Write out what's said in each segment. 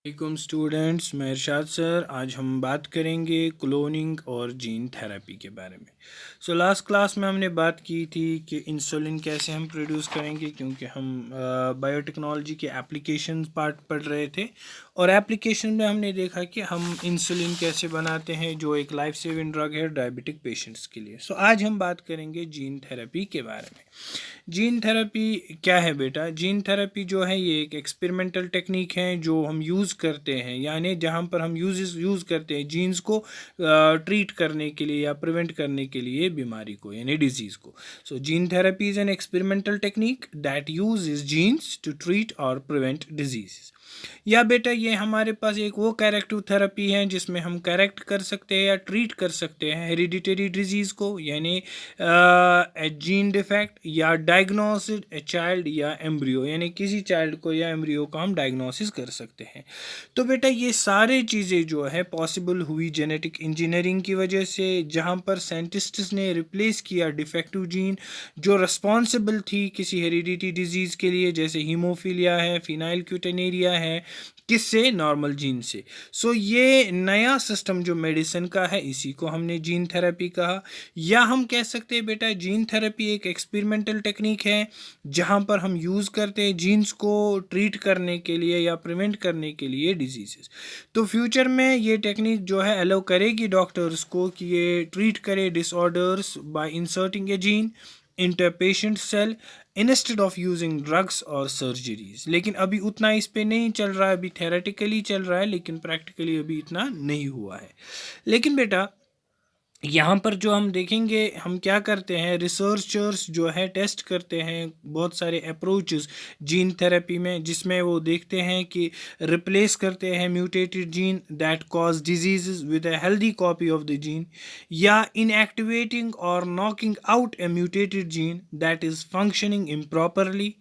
वालेकुम स्टूडेंट्स, मैं इरशाद सर। आज हम बात करेंगे क्लोनिंग और जीन थेरेपी के बारे में। लास्ट क्लास में हमने बात की थी कि इंसुलिन कैसे हम प्रोड्यूस करेंगे, क्योंकि हम बायोटेक्नोलॉजी के एप्लीकेशन पार्ट पढ़ रहे थे और एप्लीकेशन में हमने देखा कि हम इंसुलिन कैसे बनाते हैं, जो एक लाइफ सेविंग ड्रग है डायबिटिक पेशेंट्स के लिए। आज हम बात करेंगे जीन थेरेपी के बारे में। जीन थेरेपी क्या है बेटा? जीन थेरेपी जो है ये एक एक्सपेरिमेंटल टेक्निक है जो हम यूज़ करते हैं, यानी जहाँ पर हम यूज़ करते हैं जीन्स को ट्रीट करने के लिए या प्रिवेंट करने के लिए बीमारी को, यानी डिजीज़ को। Gene therapy is an experimental technique that uses genes to treat और प्रिवेंट डिजीज़। या बेटा ये हमारे पास एक वो करेक्टिव थेरेपी है जिसमें हम करेक्ट कर सकते हैं या ट्रीट कर सकते हैं हेरिडिटरी डिजीज़ को, यानी जीन डिफेक्ट, या डायग्नोसिस ए चाइल्ड या एम्ब्रियो, यानी किसी चाइल्ड को या एम्ब्रियो को हम डायग्नोसिस कर सकते हैं। तो बेटा ये सारी चीज़ें जो है पॉसिबल हुई जेनेटिक इंजीनियरिंग की वजह से, जहाँ पर साइंटिस्ट्स ने रिप्लेस किया डिफेक्टिव जीन जो रिस्पॉन्सिबल थी किसी हेरिडिटी डिजीज़ के लिए, जैसे हीमोफीलिया है, फिनाइलक्यूटिनेरिया है, किससे? नॉर्मल जीन से। ये नया सिस्टम जो मेडिसिन का है, इसी को हमने जीन थेरेपी कहा। या हम कह सकते हैं बेटा जीन थेरेपी एक एक्सपेरिमेंटल टेक्निक है जहां पर हम यूज़ करते हैं जीन्स को ट्रीट करने के लिए या प्रिवेंट करने के लिए डिजीजेस। तो फ्यूचर में ये टेक्निक जो है अलाउ करेगी डॉक्टर्स को कि ये ट्रीट करे disorders bye inserting A gene into a patient cell instead of using drugs और सर्जरीज। लेकिन अभी उतना इस पे नहीं चल रहा है, अभी थेरेटिकली चल रहा है लेकिन प्रैक्टिकली अभी इतना नहीं हुआ है। लेकिन बेटा यहाँ पर जो हम देखेंगे, हम क्या करते हैं, रिसर्चर्स जो है टेस्ट करते हैं बहुत सारे अप्रोचेस जीन थेरेपी में, जिसमें वो देखते हैं कि रिप्लेस करते हैं mutated gene that cause diseases with a healthy copy of the gene, या inactivating or knocking out a mutated gene that is functioning improperly,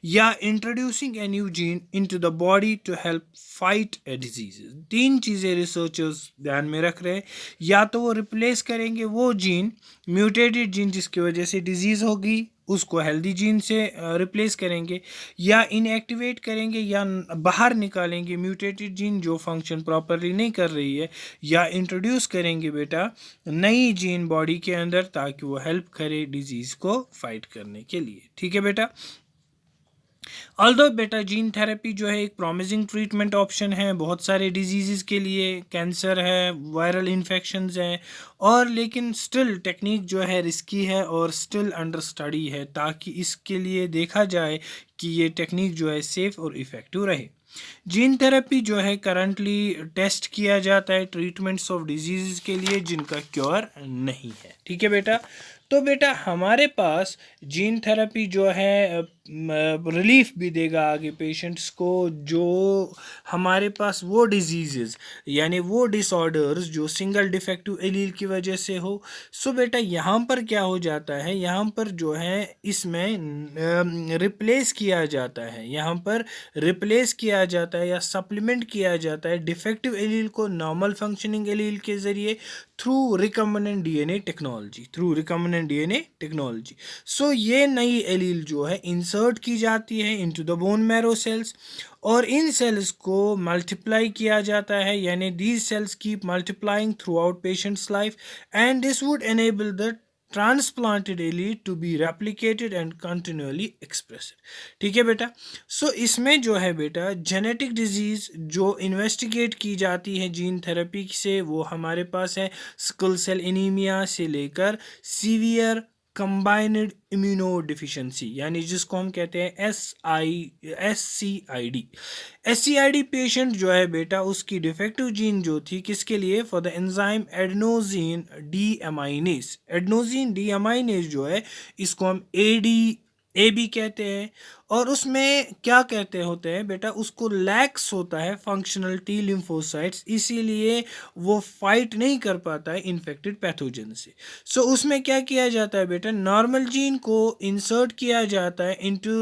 या introducing a new gene into the body to help fight a disease. तीन चीज़ें researchers ध्यान में रख रहे हैं, या तो वो रिप्लेस करेंगे वो जीन, म्यूटेटेड जीन जिसकी वजह से डिजीज़ होगी, उसको हेल्दी जीन से रिप्लेस करेंगे, या इनएक्टिवेट करेंगे या बाहर निकालेंगे म्यूटेटेड जीन जो फंक्शन प्रॉपरली नहीं कर रही है, या इंट्रोड्यूस करेंगे बेटा नई जीन बॉडी के अंदर ताकि वो हेल्प करे डिजीज़ को फाइट करने के लिए। ठीक है बेटा। ऑल्दो बेटा जीन थेरेपी जो है एक प्रॉमिसिंग ट्रीटमेंट ऑप्शन है बहुत सारे डिजीज़ के लिए, कैंसर है, वायरल इन्फेक्शंस हैं, और लेकिन स्टिल टेक्निक जो है रिस्की है और स्टिल अंडर स्टडी है, ताकि इसके लिए देखा जाए कि ये टेक्निक जो है सेफ़ और इफ़ेक्टिव रहे। जीन थेरेपी जो है करंटली टेस्ट किया जाता है ट्रीटमेंट्स ऑफ डिजीज़ के लिए जिनका क्योर नहीं है। ठीक है बेटा। तो बेटा हमारे पास जीन थेरेपी जो है रिलीफ भी देगा आगे पेशेंट्स को, जो हमारे पास वो डिजीज़ यानी वो डिसऑर्डर्स जो सिंगल डिफेक्टिव एलील की वजह से हो। बेटा यहाँ पर क्या हो जाता है, यहाँ पर जो है इसमें रिप्लेस किया जाता है, यहाँ पर रिप्लेस किया जाता है या सप्लीमेंट किया जाता है डिफेक्टिव एलील को नॉर्मल फंक्शनिंग एलील के ज़रिए थ्रू रिकम्बिनेंट डीएनए टेक्नोलॉजी। ये नई एलील जो है इंसर्ट की जाती है into the bone marrow cells, और इन सेल्स को मल्टीप्लाई किया जाता है, यानी these cells keep multiplying throughout patient's life and this would enable the transplanted allele to be replicated and continually expressed। ठीक है बेटा। इसमें जो है बेटा जेनेटिक डिजीज़ जो इन्वेस्टिगेट की जाती है जीन थेरेपी से, वो हमारे पास है सिकल सेल एनीमिया से लेकर सीवियर कंबाइंड इम्यूनोडिफिशिएंसी, यानी जिसको हम कहते हैं S C I D patient जो है बेटा उसकी डिफेक्टिव जीन जो थी किसके लिए, for the enzyme adenosine D aminase जो है इसको हम ए भी कहते हैं, और उसमें क्या कहते होते हैं बेटा, उसको लैक्स होता है फंक्शनल टी लिम्फोसाइट्स, इसीलिए वो फाइट नहीं कर पाता है इन्फेक्टेड पैथोजन से। उसमें क्या किया जाता है बेटा, नॉर्मल जीन को इंसर्ट किया जाता है इनटू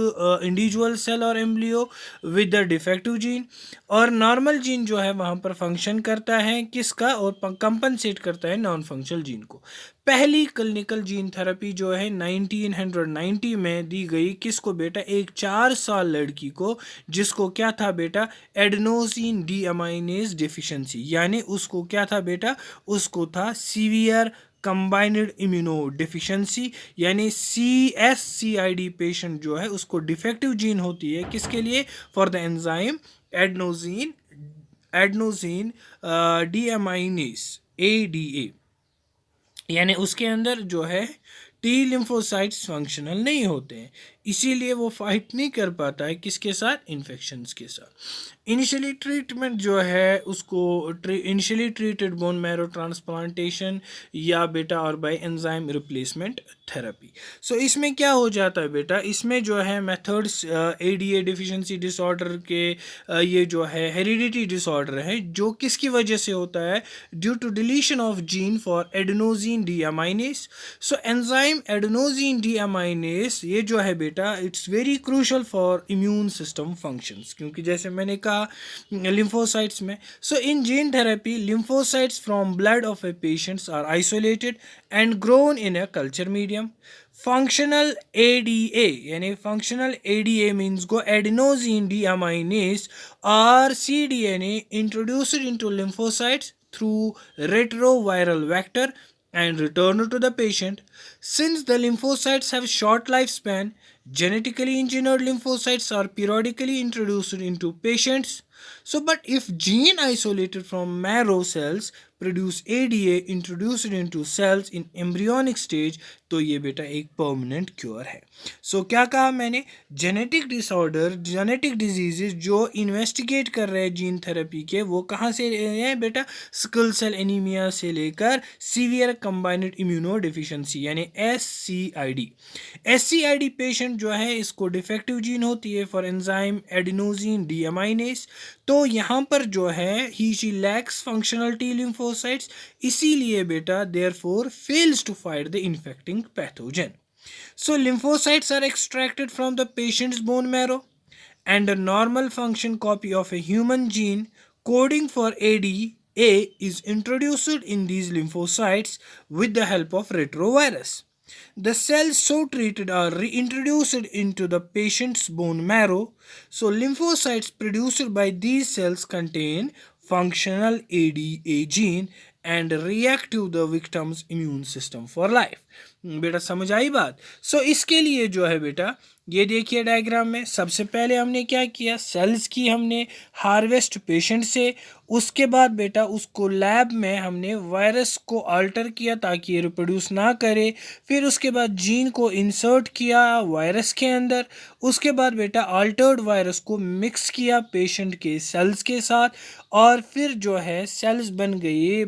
इंडिविजुअल सेल और embryo with the defective gene, और नॉर्मल जीन जो है वहाँ पर फंक्शन करता है किसका, और कंपनसेट करता है नॉन फंक्शनल जीन को। पहली क्लिनिकल जीन थेरेपी जो है 1990 में दी गई किसको बेटा, एक 4 साल लड़की को, जिसको क्या था बेटा, एडेनोसिन डीअमाइनेज डिफिशिएंसी, यानी उसको क्या था बेटा, उसको था सीवियर कंबाइंड इम्यूनो डिफिशिएंसी, यानी CSCID पेशेंट जो है उसको डिफेक्टिव जीन होती है, किसके लिए, for the enzyme adenosine adenosine deaminase ADA, यानी उसके अंदर जो है टी लिम्फोसाइट्स फंक्शनल नहीं होते हैं, इसीलिए वो फाइट नहीं कर पाता है किसके साथ, इन्फेक्शंस के साथ। इनिशियली ट्रीटमेंट जो है उसको initially treated bone marrow transplantation या बेटा और बाय एंजाइम रिप्लेसमेंट थेरेपी। सो इसमें क्या हो जाता है बेटा, इसमें जो है मेथड्स ADA डिफिशिएंसी डिसऑर्डर के ये जो है हेरिडिटी डिसऑर्डर है, जो किसकी वजह से होता है, due to deletion of gene for adenosine deaminase. So enzyme adenosine deaminase ये जो है बेटा, it's very crucial for immune system functions, क्योंकि जैसे मैंने कहा लिम्फोसाइट्स में, so in gene therapy lymphocytes from blood of a patients are isolated and grown in a culture medium. Functional ADA यानी functional ADA means go adenosine deaminase or cDNA introduced into lymphocytes through retroviral vector and returned to the patient. Since the lymphocytes have short lifespan, genetically engineered lymphocytes are periodically introduced into patients. So, but if gene isolated from marrow cells produce ADA introduced into cells in embryonic stage, तो ये बेटा एक permanent cure है। सो क्या कहा मैंने, genetic disorder, genetic diseases जो investigate कर रहे हैं जीन थेरेपी के, वो कहाँ से हैं बेटा, सिकल सेल एनीमिया से लेकर सीवियर कंबाइंड इम्यूनो डिफिशिएंसी यानी SCID पेशेंट जो है इसको डिफेक्टिव जीन होती है फॉर एंजाइम एडेनोसिन डीअमाइनेज। तो यहाँ पर जो है ही she lacks functional T lymphocytes, इसीलिए बेटा therefore fails to fight the infecting pathogen. So lymphocytes are extracted from the patient's bone marrow and a normal function copy of a human gene coding for ADA is introduced in these lymphocytes with the help of retrovirus. The cells so treated are reintroduced into the patient's bone marrow. So, lymphocytes produced by these cells contain functional ADA gene and react to the victim's immune system for life. बेटा समझ आई बात। इसके लिए जो है बेटा, ये देखिए डायग्राम में, सबसे पहले हमने क्या किया, सेल्स की हमने हार्वेस्ट पेशेंट से, उसके बाद बेटा उसको लैब में हमने वायरस को अल्टर किया ताकि ये रिप्रोड्यूस ना करे, फिर उसके बाद जीन को इंसर्ट किया वायरस के अंदर, उसके बाद बेटा अल्टर्ड वायरस को मिक्स किया पेशेंट के सेल्स के साथ, और फिर जो है सेल्स बन गई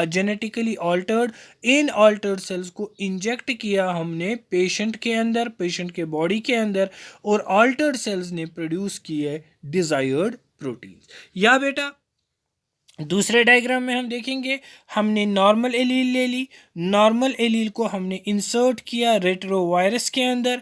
जेनेटिकली अल्टर्ड, इन अल्टर्ड सेल्स को इंजेक्ट किया हमने पेशेंट के अंदर, पेशेंट के बॉडी के अंदर, और अल्टर्ड सेल्स ने प्रोड्यूस किए डिजायर्ड प्रोटीन। या बेटा दूसरे डायग्राम में हम देखेंगे, हमने नॉर्मल एलील ले ली, नॉर्मल एलील को हमने इंसर्ट किया रेट्रोवायरस के अंदर।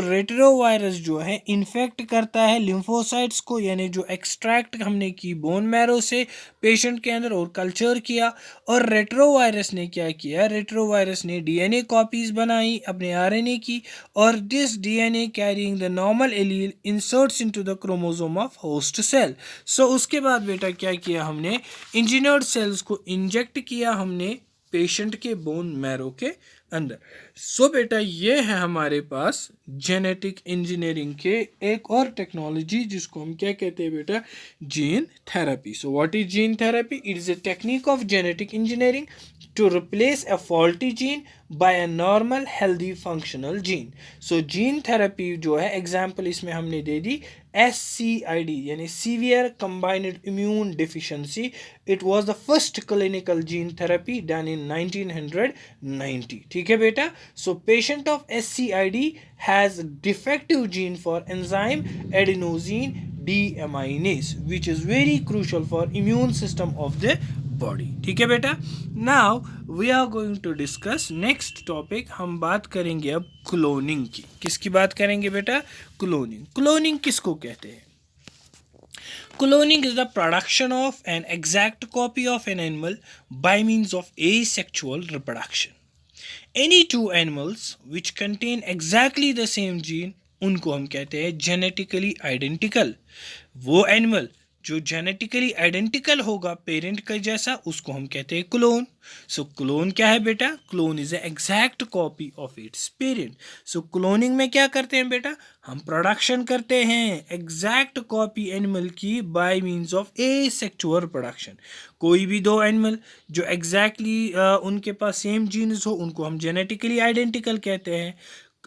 रेट्रोवायरस जो है इन्फेक्ट करता है लिम्फोसाइट्स को, यानी जो एक्सट्रैक्ट हमने की बोन मैरो से पेशेंट के अंदर और कल्चर किया, और रेट्रोवायरस ने क्या किया, रेट्रोवायरस ने डीएनए कॉपीज बनाई अपने आरएनए की, और this DNA carrying the normal allele inserts into the chromosome of host cell. उसके बाद बेटा क्या किया हमने, इंजीनियर्ड सेल्स को इंजेक्ट किया हमने पेशेंट के बोन मैरो के अंदर। बेटा ये है हमारे पास जेनेटिक इंजीनियरिंग के एक और टेक्नोलॉजी जिसको हम क्या कहते हैं बेटा, gene therapy. What is gene therapy? It is a technique of genetic engineering to replace a faulty gene by a normal healthy functional gene. Gene therapy जो है एग्जाम्पल इसमें हमने दे दी SCID यानी severe combined immune deficiency. It was the first clinical gene therapy done in 1990। ठीक है बेटा। Patient of SCID has defective gene for enzyme adenosine deaminase which is very crucial for immune system of the body। ठीक है बेटा। Now we are going to discuss next topic. हम बात करेंगे अब क्लोनिंग की। किसकी बात करेंगे बेटा? क्लोनिंग। क्लोनिंग किसको कहते हैं? Cloning is the production of an exact copy of an animal by means of asexual reproduction. Any two animals which contain exactly the same gene उनको हम कहते हैं जेनेटिकली आइडेंटिकल। वो एनिमल जो जेनेटिकली आइडेंटिकल होगा पेरेंट का जैसा उसको हम कहते हैं क्लोन। सो क्लोन क्या है बेटा? Clone is a exact copy of its parent. So cloning में क्या करते हैं बेटा? हम प्रोडक्शन करते हैं एग्जैक्ट कॉपी एनिमल की by means of A sexual production. कोई भी दो एनिमल जो एग्जैक्टली उनके पास सेम जीन्स हो उनको हम जेनेटिकली आइडेंटिकल कहते हैं,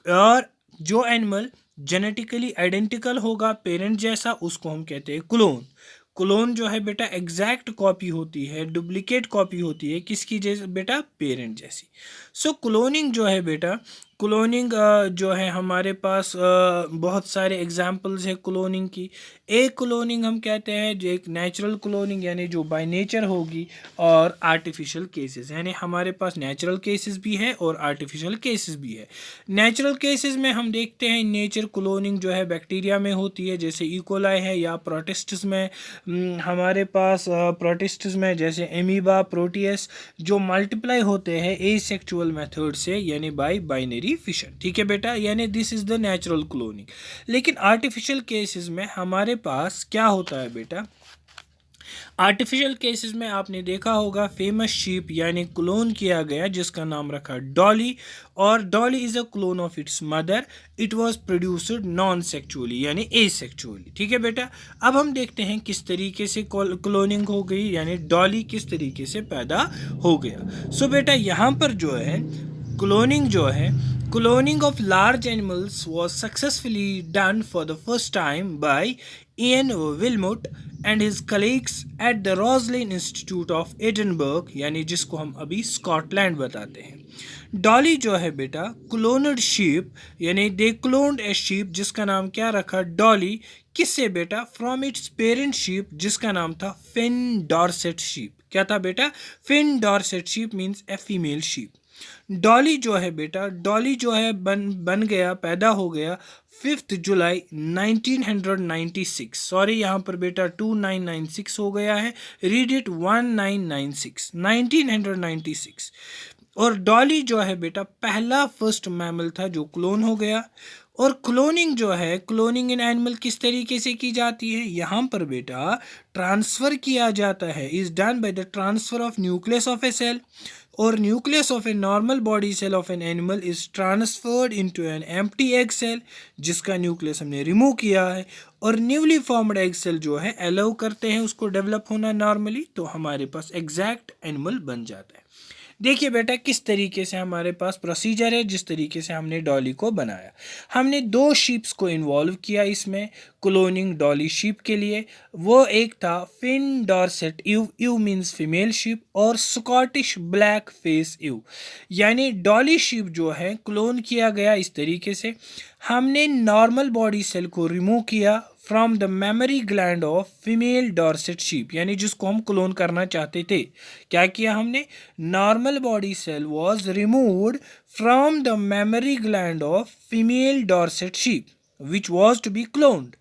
और जो एनिमल जेनेटिकली आइडेंटिकल होगा पेरेंट जैसा उसको हम कहते हैं क्लोन। क्लोन जो है बेटा एग्जैक्ट कॉपी होती है, डुप्लीकेट कॉपी होती है किसकी जैसे बेटा? पेरेंट जैसी। सो क्लोनिंग जो है बेटा, क्लोनिंग जो है हमारे पास बहुत सारे एग्जाम्पल्स है क्लोनिंग की। एक क्लोनिंग हम कहते हैं जो एक नेचुरल क्लोनिंग यानी जो बाय नेचर होगी, और आर्टिफिशियल केसेस यानी हमारे पास नेचुरल केसेस भी है और आर्टिफिशियल केसेस भी है। नेचुरल केसेस में हम देखते हैं नेचर क्लोनिंग जो है बैक्टीरिया में होती है जैसे इकोलाई है, या प्रोटिस्ट्स में हमारे पास प्रोटिस्ट्स में जैसे एमीबा, प्रोटियस जो मल्टीप्लाई होते हैं एसेक्सुअल मेथड से यानी बाय बाइनरी फिशन। ठीक है बेटा, यानी this is the natural cloning. लेकिन आर्टिफिशियल केसेस में हमारे पास क्या होता है बेटा? आर्टिफिशियल केसेस में आपने देखा होगा फेमस शीप यानी क्लोन किया गया जिसका नाम रखा डॉली, और Dolly is a clone of its mother. It was produced non sexually यानी एसेक्चुअली। ठीक है बेटा, अब हम देखते हैं किस तरीके से क्लोनिंग हो गई यानी डॉली किस तरीके से पैदा हो गया। सो बेटा यहाँ पर जो है cloning of large animals was successfully done for the first time by Ian Wilmot and his colleagues at the Roslin Institute of Edinburgh यानी जिसको हम अभी स्कॉटलैंड बताते हैं। डॉली जो है बेटा क्लोनड शीप यानी दे क्लोन्ड ए शीप जिसका नाम क्या रखा? डॉली। किससे बेटा? फ्रॉम इट्स पेरेंट शीप जिसका नाम था फिन डॉर्सेट शीप। क्या था बेटा? Finn Dorset sheep means a female sheep. Dolly जो है बेटा, डॉली जो है बन गया, पैदा हो गया 5 जुलाई 1996। सॉरी यहाँ पर बेटा 2996 हो गया है, रीड इट 1996 1996। और डॉली जो है बेटा पहला फर्स्ट मैमल था जो क्लोन हो गया। और क्लोनिंग जो है, क्लोनिंग इन एनिमल किस तरीके से की जाती है? यहाँ पर बेटा ट्रांसफ़र किया जाता है, is done by the transfer of nucleus of a cell, और nucleus of a normal body cell of an animal is transferred into an empty egg cell जिसका न्यूक्लियस हमने रिमूव किया है, और न्यूली फॉर्म्ड एग सेल जो है allow करते हैं उसको डेवलप होना नॉर्मली, तो हमारे पास एग्जैक्ट एनिमल बन जाता है। देखिए बेटा किस तरीके से हमारे पास प्रोसीजर है, जिस तरीके से हमने डॉली को बनाया। हमने दो शीप्स को इन्वॉल्व किया इसमें क्लोनिंग डॉली शीप के लिए। वो एक था Finn Dorset ewe, ewe means female sheep, और स्कॉटिश ब्लैक फेस यू। यानी डॉली शीप जो है क्लोन किया गया इस तरीके से, हमने नॉर्मल बॉडी सेल को रिमूव किया from the memory gland of female Dorset sheep, यानी जिसको हम क्लोन करना चाहते थे। क्या किया हमने? Normal body cell was removed from the memory gland of female Dorset sheep which was to be cloned.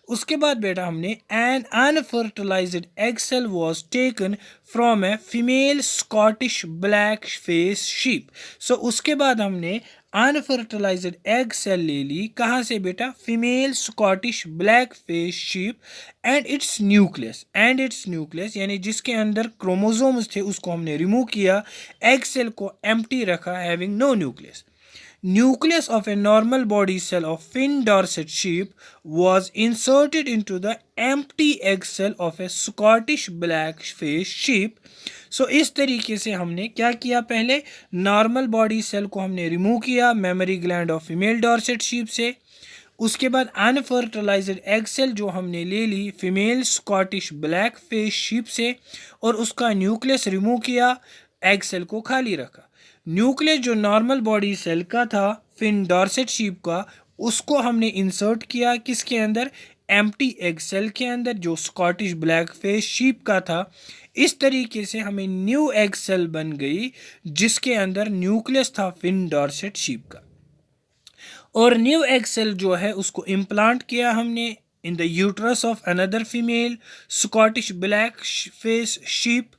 उसके बाद बेटा हमने an unfertilized egg cell was taken from a female Scottish black face sheep. So उसके बाद हमने unfertilised egg cell ले ली, कहाँ से बेटा? Female Scottish black face sheep, and its nucleus यानी जिसके अंदर क्रोमोसोम्स थे उसको हमने रिमूव किया, एग सेल को एम्प्टी रखा having no nucleus. Nucleus of a normal body cell of fin Dorset sheep was inserted into the empty egg cell of a Scottish black-faced sheep. So इस तरीके से हमने क्या किया? पहले नॉर्मल बॉडी सेल को हमने रिमूव किया memory gland of female Dorset sheep से। उसके बाद अनफर्टिलाइज्ड एग सेल जो हमने ले ली female Scottish black face sheep से, और उसका न्यूक्लियस रिमूव किया, एग सेल को खाली रखा। न्यूक्लियस जो नॉर्मल बॉडी सेल का था फिन डॉर्सेट शीप का, उसको हमने इंसर्ट किया किसके अंदर? एम्प्टी एग सेल के अंदर जो स्कॉटिश ब्लैक फेस शीप का था। इस तरीके से हमें न्यू एग सेल बन गई जिसके अंदर न्यूक्लियस था फिन डॉर्सेट शीप का, और न्यू एग सेल जो है उसको इम्प्लांट किया हमने in the uterus of another female Scottish black face sheep,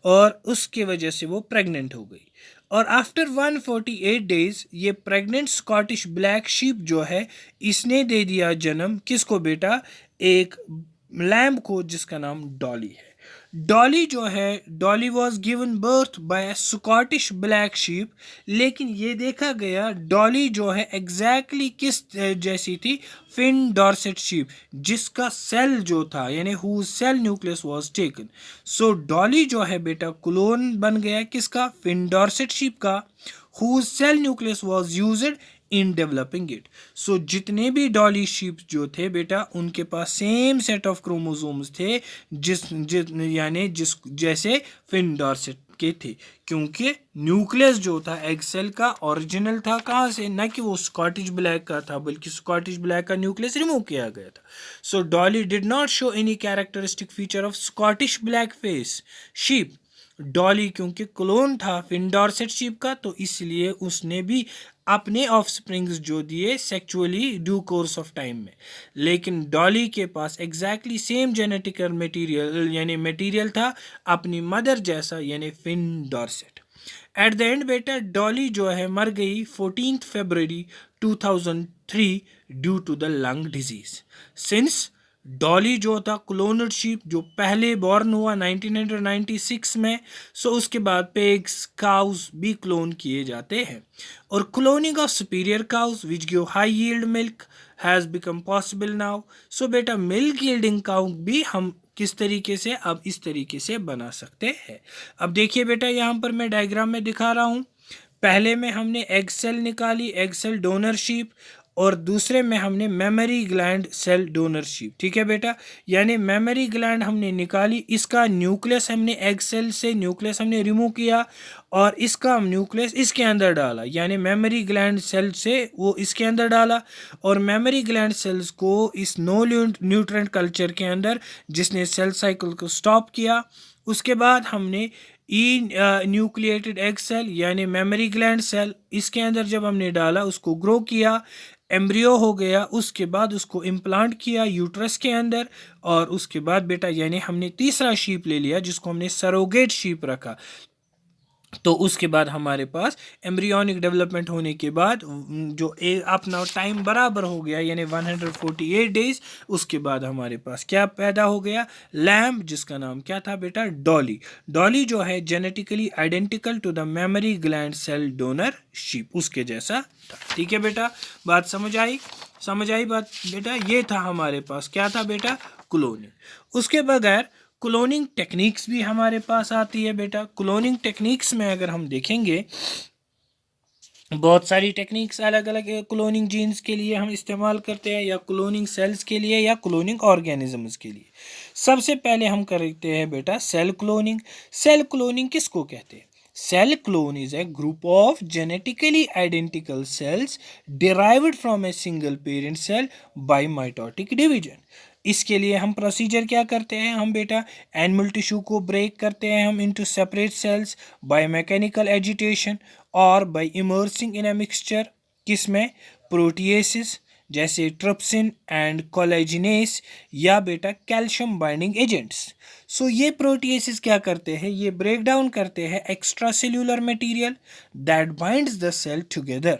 और उसके वजह से वो प्रेग्नेंट हो गई। और आफ्टर 148 डेज ये प्रेग्नेंट स्कॉटिश ब्लैक शीप जो है इसने दे दिया जन्म किसको बेटा, एक लैम्ब को जिसका नाम डॉली है। डॉली जो है, Dolly was given birth bye Scottish black sheep, लेकिन ये देखा गया डॉली जो है एग्जैक्टली किस जैसी थी, फिन डॉर्सेट शीप, जिसका सेल जो था यानी who cell nucleus was taken. So Dolly जो है बेटा क्लोन बन गया किसका, फिन डॉर्सेट शीप का, who cell nucleus was used in developing it. So जितने भी डॉली शीप जो थे बेटा उनके पास सेम सेट ऑफ क्रोमोसोम्स थे यानी जिस जैसे फिन डॉर्सेट के थे, क्योंकि न्यूक्लियस जो था एग सेल का ओरिजिनल था कहाँ से, ना कि वो स्कॉटिश ब्लैक का था, बल्कि स्कॉटिश ब्लैक का न्यूक्लियस रिमूव किया गया था। So Dolly did not show any characteristic feature of Scottish black face sheep. Dolly क्योंकि क्लोन था फिन डॉर्सेट शीप का, तो इसलिए उसने भी अपने ऑफस्प्रिंग्स जो दिए sexually due course of time में। लेकिन डॉली के पास एग्जैक्टली सेम जेनेटिकल मटेरियल यानी मटेरियल था अपनी मदर जैसा यानी Finn Dorset. At the end बेटा डॉली जो है मर गई 14 फरवरी 2003 due to the lung disease. Since Dolly जो था क्लोनड शीप जो पहले बॉर्न हुआ 1996 में, सो उसके बाद पिग्स काउस भी क्लोन किए जाते हैं, और cloning of superior cows which give high yield milk has become possible now. So बेटा मिल्क यील्डिंग काउ भी हम किस तरीके से, अब इस तरीके से बना सकते हैं। अब देखिए बेटा यहाँ पर मैं डायग्राम में दिखा रहा हूँ, पहले में हमने एग सेल निकाली, एग सेल डोनर शीप, और दूसरे में हमने memory gland cell donor sheep. ठीक है बेटा, यानी मेमोरी ग्लैंड हमने निकाली, इसका न्यूक्लियस हमने एग सेल से न्यूक्लियस हमने रिमूव किया और इसका न्यूक्लियस इसके अंदर डाला, यानी मेमोरी ग्लैंड सेल से वो इसके अंदर डाला, और मेमोरी ग्लैंड सेल्स को इस नो न्यूट्रेंट कल्चर के अंदर जिसने सेल साइकिल को स्टॉप किया। उसके बाद हमने ई न्यूक्लिएटेड एग सेल यानी मेमोरी ग्लैंड सेल इसके अंदर जब हमने डाला उसको ग्रो किया, एम्ब्रियो हो गया, उसके बाद उसको इम्प्लांट किया यूट्रस के अंदर, और उसके बाद बेटा यानी हमने तीसरा शीप ले लिया जिसको हमने सरोगेट शीप रखा। तो उसके बाद हमारे पास एम्ब्रियोनिक डेवलपमेंट होने के बाद जो अपना टाइम बराबर हो गया यानी 148 डेज, उसके बाद हमारे पास क्या पैदा हो गया, लैम्ब, जिसका नाम क्या था बेटा, डॉली। डॉली जो है genetically identical to the memory gland cell donor sheep, उसके जैसा था। ठीक है बेटा, बात समझ आई, समझ आई बात बेटा। ये था हमारे पास क्या था बेटा, क्लोनिंग। उसके बगैर क्लोनिंग टेक्निक्स भी हमारे पास आती है बेटा। क्लोनिंग टेक्निक्स में अगर हम देखेंगे बहुत सारी टेक्निक्स अलग अलग क्लोनिंग जीन्स के लिए हम इस्तेमाल करते हैं, या क्लोनिंग सेल्स के लिए, या क्लोनिंग ऑर्गेनिजम्स के लिए। सबसे पहले हम करते हैं बेटा सेल क्लोनिंग। सेल क्लोनिंग किसको कहते हैं? Cell clone is a group of genetically identical cells derived from a single parent cell by mitotic division. इसके लिए हम प्रोसीजर क्या करते हैं, हम बेटा एनिमल टिश्यू को ब्रेक करते हैं हम into separate cells by mechanical agitation और by immersing in a mixture, किसमें, प्रोटीएसिस जैसे ट्रिप्सिन एंड कोलेजिनेस, या बेटा कैल्शियम बाइंडिंग एजेंट्स। सो ये प्रोटीएसिस क्या करते हैं, ये ब्रेक डाउन करते हैं extra cellular material that binds the cell together.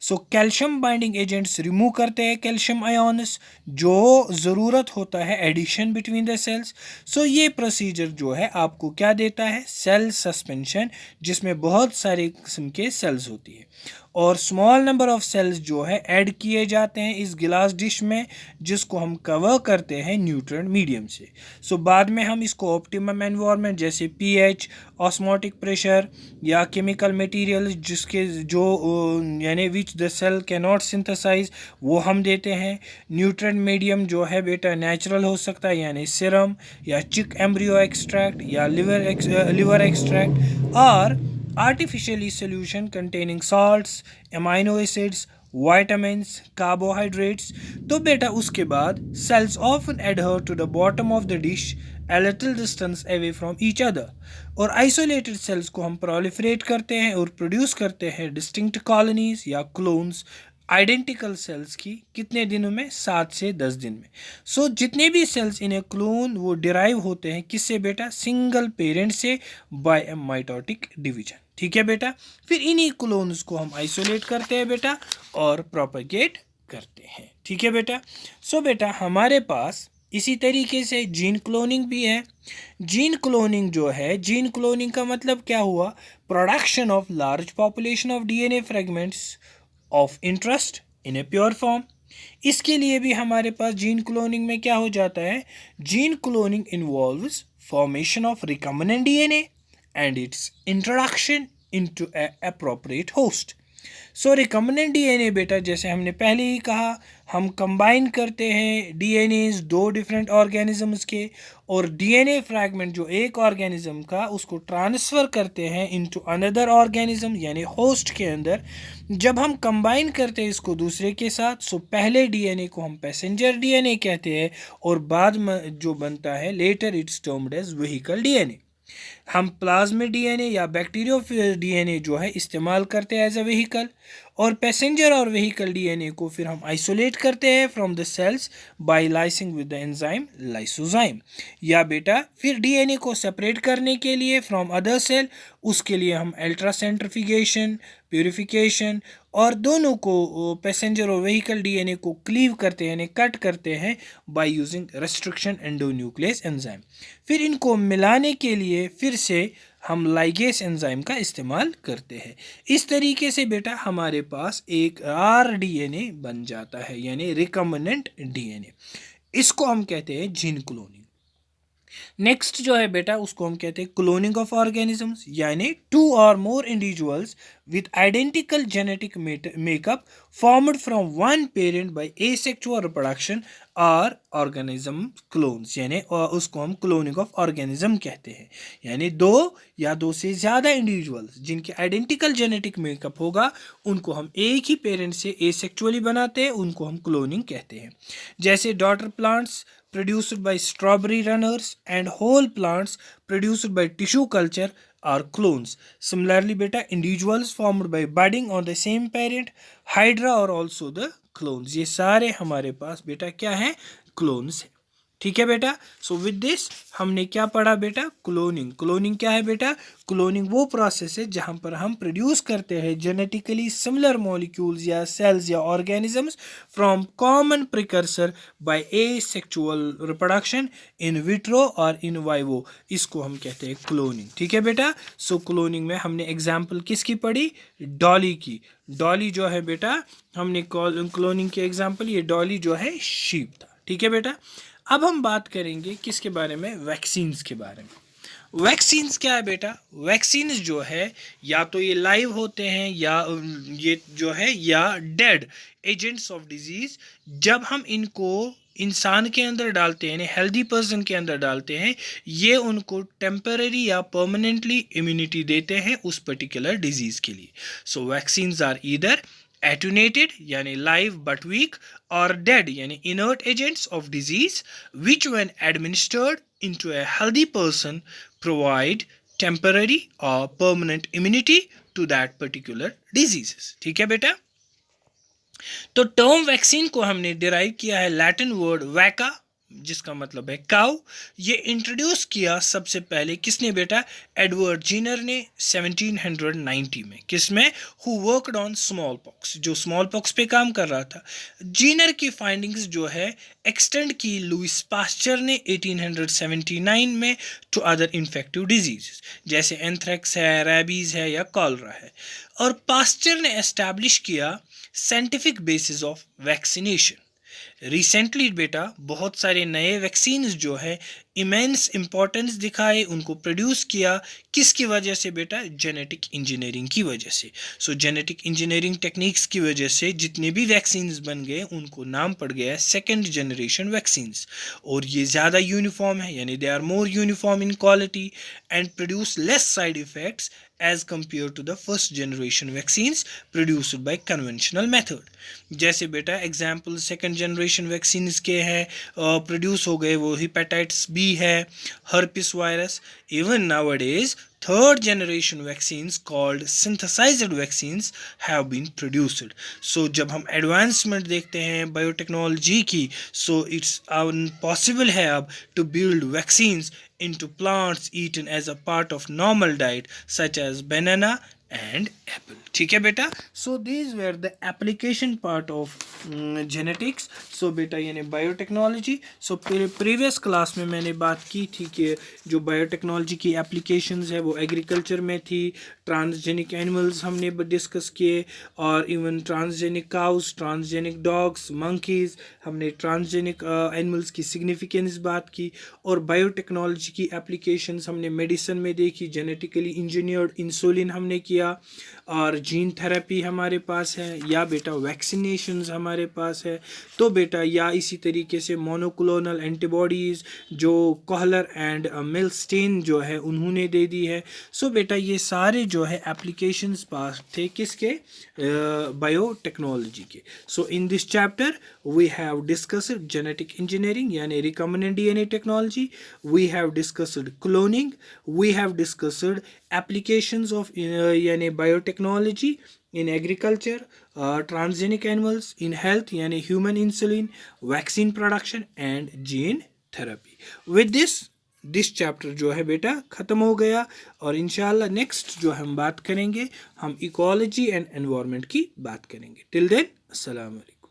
So calcium binding agents remove करते हैं कैल्शियम आयोन्स जो ज़रूरत होता है addition between the cells. So ये प्रोसीजर जो है आपको क्या देता है, सेल सस्पेंशन, जिसमें बहुत सारे किस्म के सेल्स होती है और स्मॉल नंबर ऑफ सेल्स जो है ऐड किए जाते हैं इस गिलास डिश में, जिसको हम कवर करते हैं न्यूट्रिएंट मीडियम से। सो बाद में हम इसको ऑप्टिमम एनवायरनमेंट जैसे पीएच, ऑस्मोटिक प्रेशर या केमिकल मटेरियल जिसके जो यानी which the cell can not synthesise, वो हम देते हैं। न्यूट्रिएंट मीडियम जो है बेटा नेचुरल हो सकता है यानी सिरम या चिक एम्ब्रियो एक्सट्रैक्ट या लिवर एक्सट्रैक्ट, और artificially solution containing salts, amino acids, vitamins, carbohydrates। तो बेटा उसके बाद cells often adhere to the bottom of the dish a little distance away from each other, और isolated cells को हम proliferate करते हैं और produce करते हैं distinct colonies या clones आइडेंटिकल सेल्स की कितने दिनों में, 7 से 10 दिन में। सो जितने भी सेल्स इन ए क्लोन वो डिराइव होते हैं किससे बेटा, सिंगल पेरेंट से बाय ए माइटोटिक डिवीजन। ठीक है बेटा। फिर इन्हीं क्लोन्स को हम आइसोलेट करते हैं बेटा और प्रोपेगेट करते हैं। ठीक है बेटा। सो बेटा हमारे पास इसी तरीके से जीन क्लोनिंग भी है। जीन क्लोनिंग जो है, जीन क्लोनिंग का मतलब क्या हुआ? Production of large population of DNA fragments of interest in a pure form. इसके लिए भी हमारे पास जीन क्लोनिंग में क्या हो जाता है? Gene cloning involves formation of recombinant DNA and its introduction into a appropriate host। So recombinant DNA बेटा जैसे हमने पहले ही कहा, हम कंबाइन करते हैं डीएनएस दो डिफरेंट ऑर्गेनिजम्स के, और डीएनए फ्रैगमेंट जो एक ऑर्गेनिज्म का उसको ट्रांसफ़र करते हैं इनटू अनदर ऑर्गेनिज्म यानी होस्ट के अंदर। जब हम कंबाइन करते हैं इसको दूसरे के साथ, सो पहले डीएनए को हम पैसेंजर डीएनए कहते हैं, और बाद में जो बनता है later it's termed as vehicle DNA. हम प्लाज्मिड डीएनए या बैक्टीरियोफेज डीएनए जो है इस्तेमाल करते हैं एज अ व्हीकल, और पैसेंजर और व्हीकल डीएनए को फिर हम आइसोलेट करते हैं from the cells by lysing with the enzyme lysozyme. या बेटा फिर डीएनए को सेपरेट करने के लिए फ्रॉम अदर सेल, उसके लिए हम अल्ट्रासेंट्रिफिकेशन, प्यूरिफिकेशन और दोनों को पैसेंजर और व्हीकल डीएनए को क्लीव करते हैं यानी कट करते हैं by using restriction endonuclease enzyme. फिर इनको मिलाने के लिए फिर से हम लाइगेस एंजाइम का इस्तेमाल करते हैं। इस तरीके से बेटा हमारे पास एक आरडीएनए बन जाता है यानी रिकम्बिनेंट डीएनए। इसको हम कहते हैं जीन क्लोनिंग। नेक्स्ट जो है बेटा उसको हम कहते हैं क्लोनिंग ऑफ ऑर्गेनिजम्स, यानी टू और मोर individuals with identical genetic makeup formed from one parent by asexual reproduction or organism clones, यानी उसको हम क्लोनिंग ऑफ ऑर्गेनिज्म कहते हैं। यानी दो या दो से ज़्यादा इंडिविजुअल्स जिनके आइडेंटिकल जेनेटिक मेकअप होगा उनको हम एक ही पेरेंट से एसेक्चुअली बनाते हैं, उनको हम क्लोनिंग कहते हैं। जैसे daughter plants produced by strawberry runners and whole plants produced by tissue culture are clones. Similarly, beta individuals formed by budding on the same parent, hydra और also the clones। ये सारे हमारे पास बेटा क्या है? क्लोन्स है। ठीक है बेटा। सो विद दिस हमने क्या पढ़ा बेटा? क्लोनिंग। क्लोनिंग क्या है बेटा? क्लोनिंग वो प्रोसेस है जहाँ पर हम प्रोड्यूस करते हैं जेनेटिकली सिमिलर मॉलिक्यूल्स या सेल्स या organisms from common precursor by asexual reproduction in vitro और इन वाइवो। इसको हम कहते हैं क्लोनिंग। ठीक है बेटा। सो क्लोनिंग में हमने एग्जाम्पल किसकी पढ़ी? डॉली की। डॉली जो है बेटा हमने क्लोनिंग के एग्जाम्पल, ये डॉली जो है शीप था। ठीक है बेटा। अब हम बात करेंगे किसके बारे में? वैक्सीन्स के बारे में। वैक्सीन्स क्या है बेटा? वैक्सीन्स जो है या तो ये लाइव होते हैं या ये जो है या डेड एजेंट्स ऑफ डिजीज। जब हम इनको इंसान के अंदर डालते हैं यानी हेल्दी पर्सन के अंदर डालते हैं, ये उनको टेम्पररी या परमानेंटली इम्यूनिटी देते हैं उस पर्टिकुलर डिजीज के लिए। सो वैक्सीन्स आर ईदर attenuated यानी live but weak, or dead यानी inert agents of disease which when administered into a healthy person provide temporary or permanent immunity to that particular diseases। ठीक है बेटा। तो term vaccine को हमने derive किया है लैटिन वर्ड वैका जिसका मतलब है काउ। ये इंट्रोड्यूस किया सबसे पहले किसने बेटा? एडवर्ड जीनर ने 1790 में। किसमें? Who worked on small pox, जो स्मॉल पॉक्स पे काम कर रहा था। जीनर की फाइंडिंग्स जो है एक्सटेंड की लुइस पास्चर ने 1879 में टू अदर इन्फेक्टिव डिजीज जैसे एंथ्रेक्स है, रेबीज है या कॉलरा है। और पास्चर ने एस्टैब्लिश किया scientific basis of vaccination. Recently बेटा बहुत सारे नए वैक्सीन जो है इमेंस इंपॉर्टेंस दिखाए, उनको प्रोड्यूस किया किसकी वजह से बेटा? जेनेटिक इंजीनियरिंग की वजह से। सो जेनेटिक इंजीनियरिंग टेक्निक्स की वजह से जितने भी वैक्सीन्स बन गए उनको नाम पड़ गया है सेकेंड जनरेशन वैक्सीन्स। और ये ज़्यादा यूनिफॉर्म है यानी they are more uniform in quality and produce less side effects as compared to the first generation vaccines produced by conventional method। जैसे बेटा example second generation generation vaccine के हैं produce हो गए, वो हिपेटाइटिस बी है, herpes virus. Even nowadays third generation vaccines called synthesized vaccines have been produced. So जब हम एडवांसमेंट देखते हैं बायोटेक्नोलॉजी की, so it's possible है अब to build vaccines into plants eaten as a part of normal diet such as banana and apple. ठीक है बेटा. So these were the application part of genetics. So बेटा यानी बायोटेक्नोलॉजी. So प्रीवियस क्लास में मैंने बात की थी कि जो बायोटेक्नोलॉजी की एप्लीकेशंस है वो एग्रीकल्चर में थी. ट्रांसजेनिक एनिमल्स हमने डिस्कस किए, और even transgenic cows, transgenic dogs, monkeys, हमने ट्रांसजेनिक एनिमल्स की सिग्निफिकेंस बात की. और बायोटेक्नोलॉजी की एप्लीकेशंस हमने मेडिसिन में देखी. जेनेटिकली इंजीनियर्ड इंसुलिन हमने किया, और जीन थेरेपी हमारे पास है, या बेटा वैक्सीनेशंस हमारे पास है. तो बेटा या इसी तरीके से मोनोक्लोनल एंटीबॉडीज़ जो कोहलर एंड मिल्स्टेन जो है उन्होंने दे दी है. सो बेटा ये सारे जो है एप्लीकेशंस पास थे किसके, बायोटेक्नोलॉजी के. So in this chapter we have discussed genetic engineering यानी recombinant DNA technology, we have discussed cloning, we have discussed applications of यानी biotechnology in agriculture, transgenic animals in health यानी human insulin, vaccine production and gene therapy. With this chapter जो है बेटा ख़त्म हो गया, और इंशाल्लाह नेक्स्ट जो हम बात करेंगे हम इकोलॉजी एंड एनवायरनमेंट की बात करेंगे. टिल देन अस्सलाम वालेकुम.